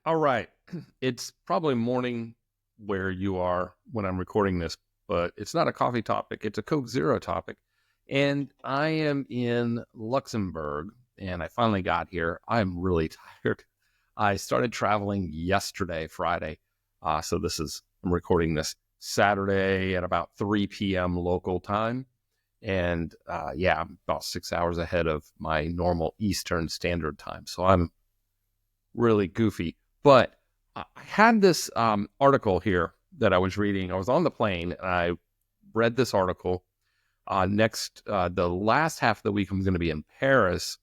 All right. It's probably morning where you are when I'm recording this, but it's not a coffee topic. It's a Coke Zero topic. And I am in Luxembourg and I finally got here. I'm really tired. I started traveling yesterday, Friday. I'm recording this Saturday at about 3 p.m. local time. And I'm about 6 hours ahead of my normal Eastern Standard Time. So I'm really goofy. But I had this article here that I was reading. I was on the plane and I read this article. The last half of the week, I'm going to be in Paris.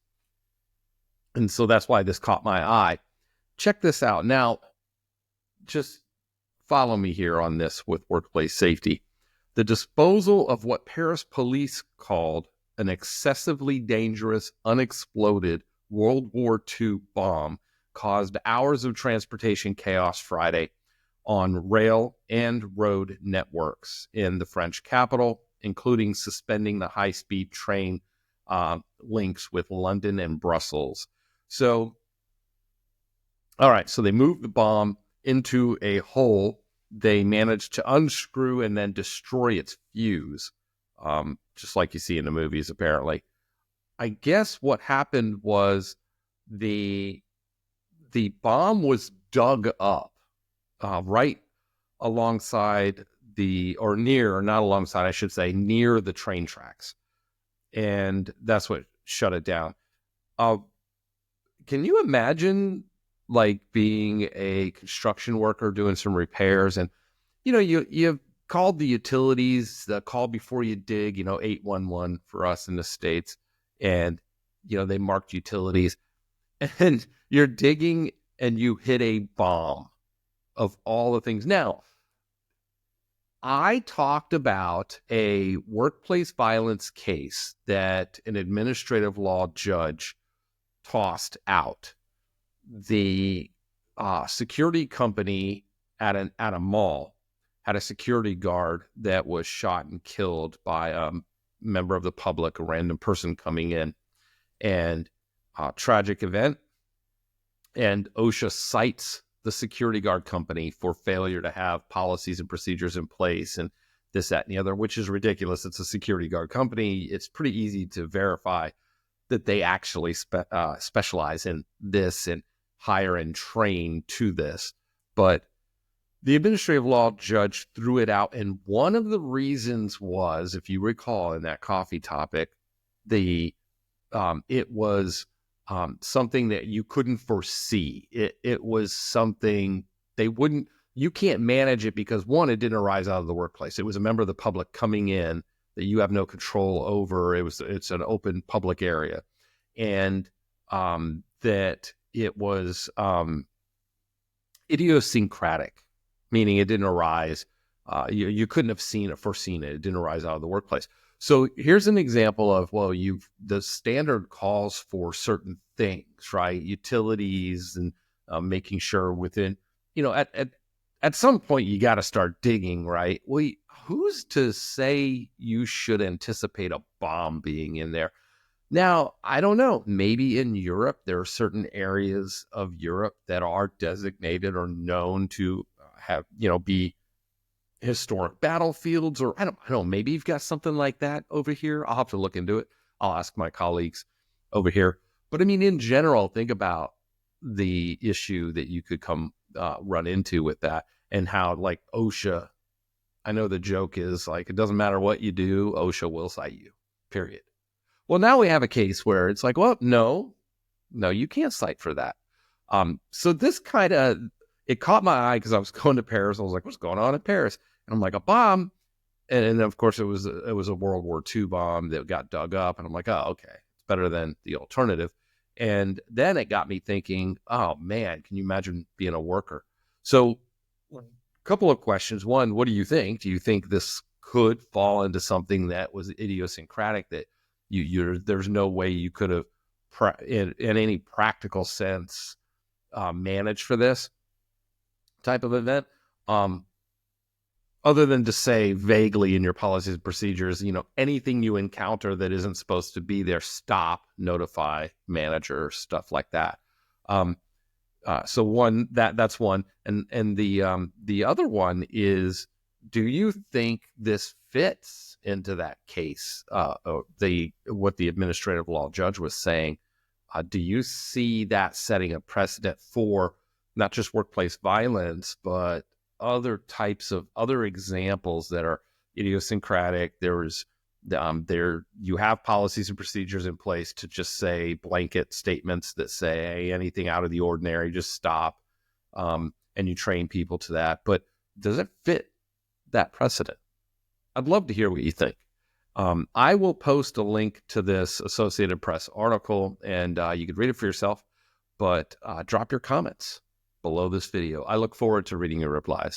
And so that's why this caught my eye. Check this out. Now, just follow me here on this with workplace safety. The disposal of what Paris police called an excessively dangerous, unexploded World War II bomb caused hours of transportation chaos Friday on rail and road networks in the French capital, including suspending the high-speed train links with London and Brussels. So they moved the bomb into a hole. They managed to unscrew and then destroy its fuse, just like you see in the movies, apparently. I guess what happened was the bomb was dug up right alongside near the train tracks. And that's what shut it down. Can you imagine like being a construction worker doing some repairs and, you've called the utilities, the call before you dig, 811 for us in the States. And, they marked utilities and you're digging and you hit a bomb of all the things. Now, I talked about a workplace violence case that an administrative law judge tossed out. The security company at a mall had a security guard that was shot and killed by a member of the public, a random person coming in, and tragic event. And OSHA cites the security guard company for failure to have policies and procedures in place and this, that, and the other, which is ridiculous. It's a security guard company. It's pretty easy to verify that they actually specialize in this and hire and train to this. But the administrative law judge threw it out. And one of the reasons was, if you recall in that coffee topic, it was something that you couldn't foresee. It was something you can't manage it because, one, it didn't arise out of the workplace. It was a member of the public coming in that you have no control over. It's an open public area. And that it was idiosyncratic, meaning it didn't arise. You couldn't have foreseen it. It didn't arise out of the workplace. So here's an example of, the standard calls for certain things, right? Utilities and making sure within, at some point you got to start digging, right? Well, who's to say you should anticipate a bomb being in there? Now, I don't know. Maybe in Europe, there are certain areas of Europe that are designated or known to have, be historic battlefields, or I don't know, maybe you've got something like that over here. I'll have to look into it. I'll ask my colleagues over here. But I mean, in general, think about the issue that you could run into with that, and how like OSHA, I know the joke is like, it doesn't matter what you do, OSHA will cite you, period. Well, now we have a case where it's like, well, no, you can't cite for that. So this it caught my eye because I was going to Paris. I was like, what's going on in Paris? And I'm like, a bomb. And of course it was a World War II bomb that got dug up. And I'm like, oh, okay. It's better than the alternative. And then it got me thinking, oh man, can you imagine being a worker? So a couple of questions. One, what do you think? Do you think this could fall into something that was idiosyncratic, that there's no way you could have in any practical sense managed for this type of event, other than to say vaguely in your policies and procedures, anything you encounter that isn't supposed to be there, stop, notify manager, stuff like that. So one that's one, and the other one is, do you think this fits into that case? The what the administrative law judge was saying. Do you see that setting a precedent for not just workplace violence, but other types of other examples that are idiosyncratic? There you have policies and procedures in place to just say blanket statements that say, hey, anything out of the ordinary, just stop, and you train people to that. But does it fit that precedent? I'd love to hear what you think. I will post a link to this Associated Press article, and you can read it for yourself, but drop your comments below this video. I look forward to reading your replies.